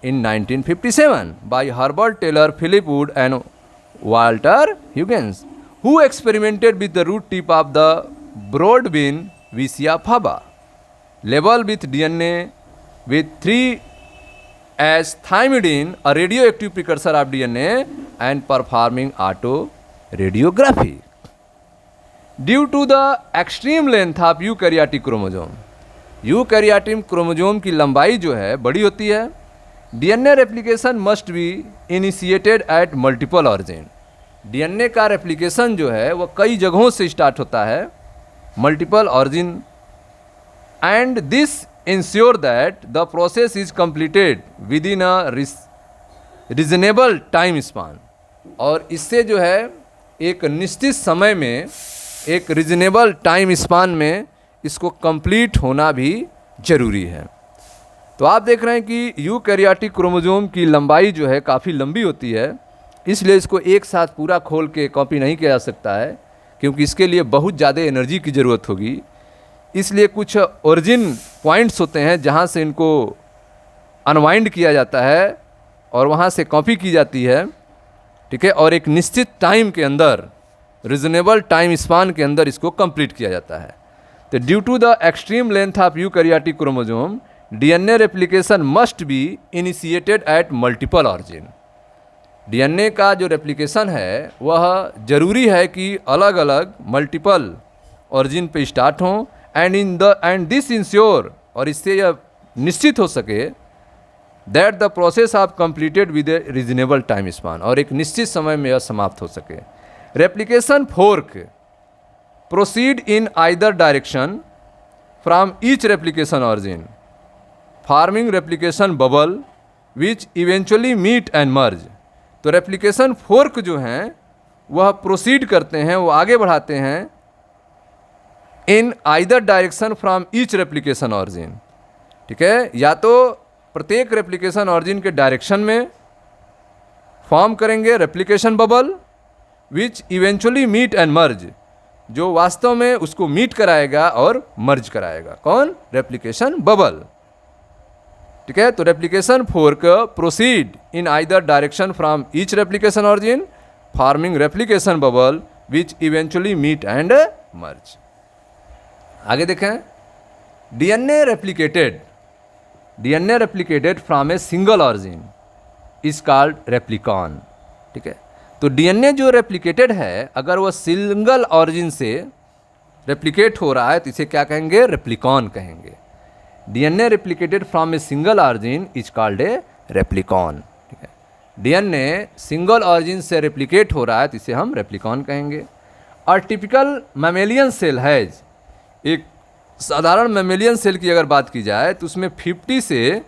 in 1957 by Herbert Taylor, Philip Wood and Walter Huygens, who experimented with the root tip of the broad bean Vicia faba, labeled with DNA with 3S thymidine, a radioactive precursor of DNA, and performing auto radiography. Due to the extreme length of eukaryotic chromosome, eukaryotic chromosome की लंबाई जो है बड़ी होती है, DNA replication must be initiated at multiple origin. DNA का replication जो है वो कई जगहों से स्टार्ट होता है, multiple origin, and this ensure that the process is completed with in a reasonable time span. और इससे जो है एक निश्चित समय में, एक रीजनेबल टाइम स्पान में इसको कंप्लीट होना भी जरूरी है। तो आप देख रहे हैं कि यूकैरियोटिक क्रोमोसोम की लंबाई जो है काफ़ी लंबी होती है, इसलिए इसको एक साथ पूरा खोल के कॉपी नहीं किया जा सकता है, क्योंकि इसके लिए बहुत ज़्यादा एनर्जी की ज़रूरत होगी। इसलिए कुछ ओरिजिन पॉइंट्स होते हैं जहाँ से इनको अनवाइंड किया जाता है और वहाँ से कॉपी की जाती है, ठीक है, और एक निश्चित टाइम के अंदर, रीजनेबल टाइम स्पान के अंदर इसको कंप्लीट किया जाता है। तो due to the extreme length of eukaryotic chromosome, DNA replication must be initiated at multiple origin. DNA का जो रेप्लिकेशन है वह जरूरी है कि अलग अलग मल्टीपल ऑरिजिन पे स्टार्ट हों, एंड दिस इंश्योर, और इससे यह निश्चित हो सके that the process of completed with a reasonable time span, और एक निश्चित समय में यह समाप्त हो सके। Replication fork proceed in either direction from each replication origin, forming replication bubble which eventually meet and merge. तो रेप्लिकेशन फोर्क जो हैं वह प्रोसीड करते हैं, वो आगे बढ़ाते हैं in either direction from each replication origin, ठीक है, या तो प्रत्येक रेप्लिकेशन ऑरिजिन के डायरेक्शन में फॉर्म करेंगे replication bubble which eventually meet and merge, जो वास्तव में उसको मीट कराएगा और मर्ज कराएगा। कौन? रेप्लिकेशन बबल, ठीक है। तो replication fork proceed in either direction from each replication origin, forming replication bubble which eventually meet and merge. आगे देखें, DNA replicated from a single origin is called replicon, ठीक है। तो डीएनए जो रेप्लिकेटेड है, अगर वह सिंगल ऑरिजिन से रेप्लिकेट हो रहा है तो इसे क्या कहेंगे? रेप्लिकॉन कहेंगे। DNA replicated from a single origin is called a replicon, ठीक है। डीएनए सिंगल ऑरिजिन से रेप्लिकेट हो रहा है तो इसे हम रेप्लिकॉन कहेंगे। और टिपिकल मैमेलियन सेल हैज, एक साधारण मैमेलियन सेल की अगर बात की जाए तो उसमें 50 से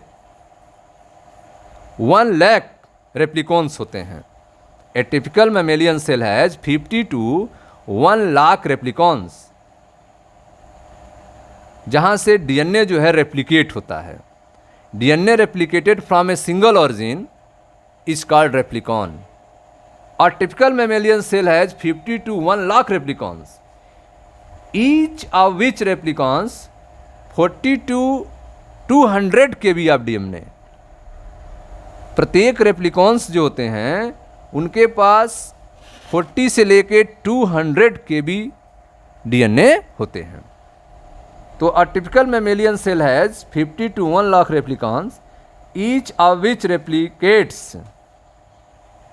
1 लाख रेप्लिकॉन्स होते हैं। A typical mammalian cell has 50 to 1 lakh replicons, जहाँ से डीएनए जो है रेप्लिकेट होता है। DNA replicated from a single origin is called replicon. और typical mammalian cell has 50 to 1 lakh replicons, each of which replicons 40 to 200 kb of DNA. प्रत्येक replicons जो होते हैं उनके पास 40 से लेके 200 kb डीएनए होते हैं। तो a typical mammalian cell has 50 to 1 lakh replicons, each of which replicates,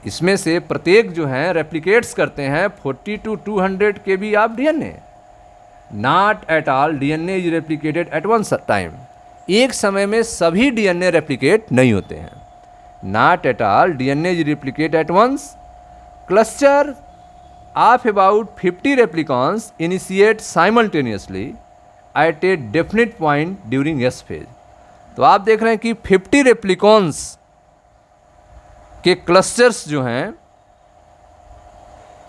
इसमें से प्रत्येक जो है रेप्लिकेट्स करते हैं 40 to 200 kb of DNA. Not at all DNA is replicated at one time, एक समय में सभी डीएनए रेप्लिकेट नहीं होते हैं। Not at all DNA is replicate at once, cluster of about 50 replicons initiate simultaneously at a definite point during S phase. तो आप देख रहे हैं कि 50 रेप्लिकॉन्स के क्लस्टर्स जो हैं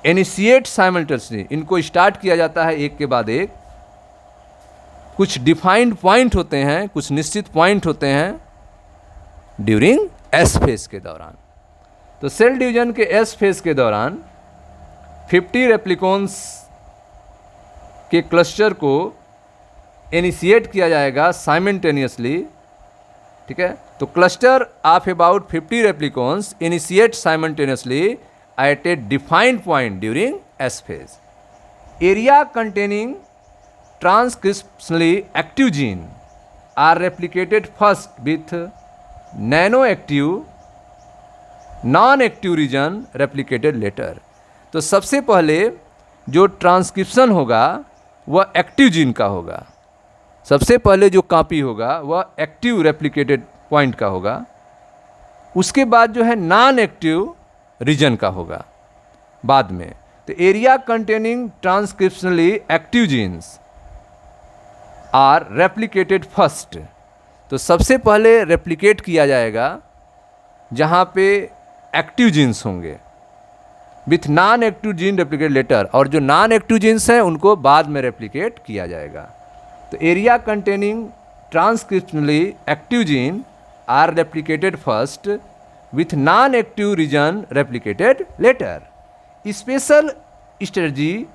इनिशिएट साइमल्टेनियसली, इनको स्टार्ट किया जाता है एक के बाद एक। कुछ डिफाइंड पॉइंट होते हैं, कुछ निश्चित पॉइंट होते हैं ड्यूरिंग एस फेज के दौरान। तो सेल डिवीजन के एस फेज के दौरान 50 रेप्लिकॉन्स के क्लस्टर को इनिशिएट किया जाएगा साइमल्टेनियसली, ठीक है। तो cluster of about 50 replicons initiate simultaneously at a defined point during S phase. Area containing transcriptionally active gene are replicated first with nano active non active region replicated later. तो सबसे पहले जो transcription होगा वह active gene का होगा, सबसे पहले जो कॉपी होगा वह एक्टिव रेप्लिकेटेड पॉइंट का होगा, उसके बाद जो है नॉन एक्टिव रीजन का होगा बाद में। तो area containing transcriptionally active genes are replicated first, तो सबसे पहले रेप्लिकेट किया जाएगा जहाँ पे एक्टिव जीन्स होंगे, with non active gene replicate later, और जो नॉन एक्टिव जीन्स हैं उनको बाद में रेप्लिकेट किया जाएगा। तो area containing transcriptionally active gene are replicated first with non active region replicated later. Special strategy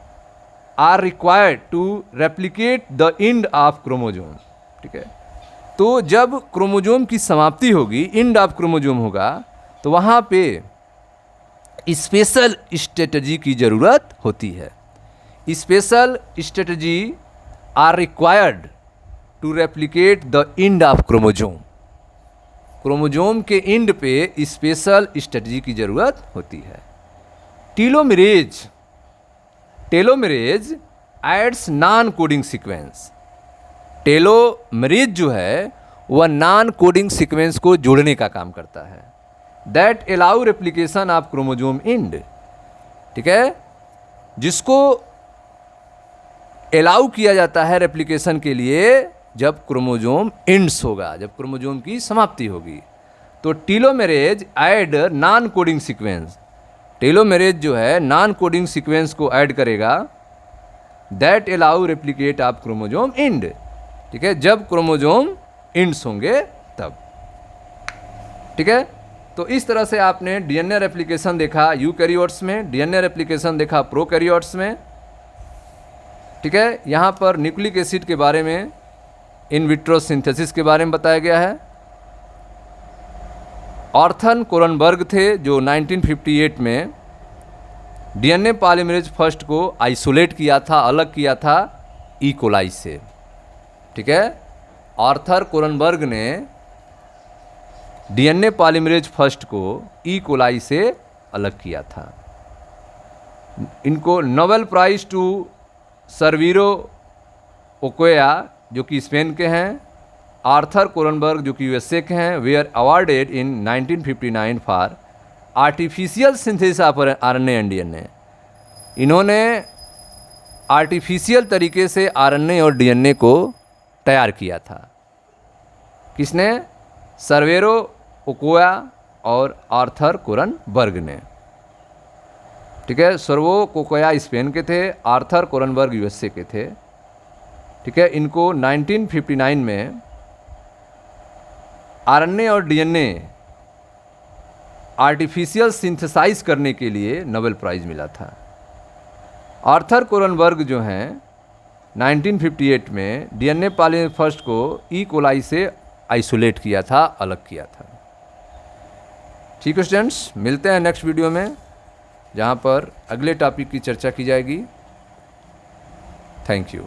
are required to replicate the end of chromosome, ठीक है। तो जब क्रोमोजोम की समाप्ति होगी, एंड ऑफ क्रोमोजोम होगा, तो वहाँ पे स्पेशल स्ट्रेटजी की ज़रूरत होती है। Special strategy are required to replicate the end of chromosome. Chromosome के एंड पे स्पेशल स्ट्रेटजी की ज़रूरत होती है। Telomerase, telomerase adds non coding sequence. Telomerase जो है वह नॉन कोडिंग सीक्वेंस को जोड़ने का काम करता है। That allow replication of chromosome and, ठीक है, जिसको अलाउ किया जाता है रेप्लिकेशन के लिए जब क्रोमोजोम एंड्स होगा, जब क्रोमोजोम की समाप्ति होगी। तो telomeres add non coding sequence, telomerase जो है नॉन कोडिंग सीक्वेंस को ऐड करेगा। That allow replicate of chromosome and, ठीक है, जब क्रोमोजोम एंड्स होंगे तब, ठीक है। तो इस तरह से आपने डीएनए रेप्लिकेशन देखा यूकैरियोट्स में, डीएनए रेप्लिकेशन देखा प्रोकैरियोट्स में, ठीक है। यहाँ पर न्यूक्लिक एसिड के बारे में, इन विट्रो सिंथेसिस के बारे में बताया गया है। आर्थर कोरनबर्ग थे जो 1958 में डीएनए पॉलीमरेज फर्स्ट को आइसोलेट किया था, अलग किया था ई कोलाई से, ठीक है। आर्थर कोरनबर्ग ने डीएनए पॉलीमरेज फर्स्ट को ई कोलाई से अलग किया था। इनको नोबेल प्राइज टू सर्वीरो ओकोया जो कि स्पेन के हैं, आर्थर कोरनबर्ग जो कि यूएसए के हैं, were awarded in 1959 for artificial synthesis of RNA and DNA. इन्होंने आर्टिफिशियल तरीके से आरएनए और डीएनए को तैयार किया था। किसने? सर्वेरो ओकोया और आर्थर कोरनबर्ग ने, ठीक है। सर्वो कोकोया स्पेन के थे, आर्थर कोरनबर्ग यूएसए के थे, ठीक है। इनको 1959 में आरएनए और डीएनए आर्टिफिशियल सिंथेसाइज करने के लिए नोबेल प्राइज़ मिला था। आर्थर कोरनबर्ग जो हैं 1958 में डीएनए पॉलीमरेज फर्स्ट को ई कोलाई से आइसोलेट किया था, अलग किया था। ठीक है स्टूडेंट्स, मिलते हैं नेक्स्ट वीडियो में जहाँ पर अगले टॉपिक की चर्चा की जाएगी। Thank you.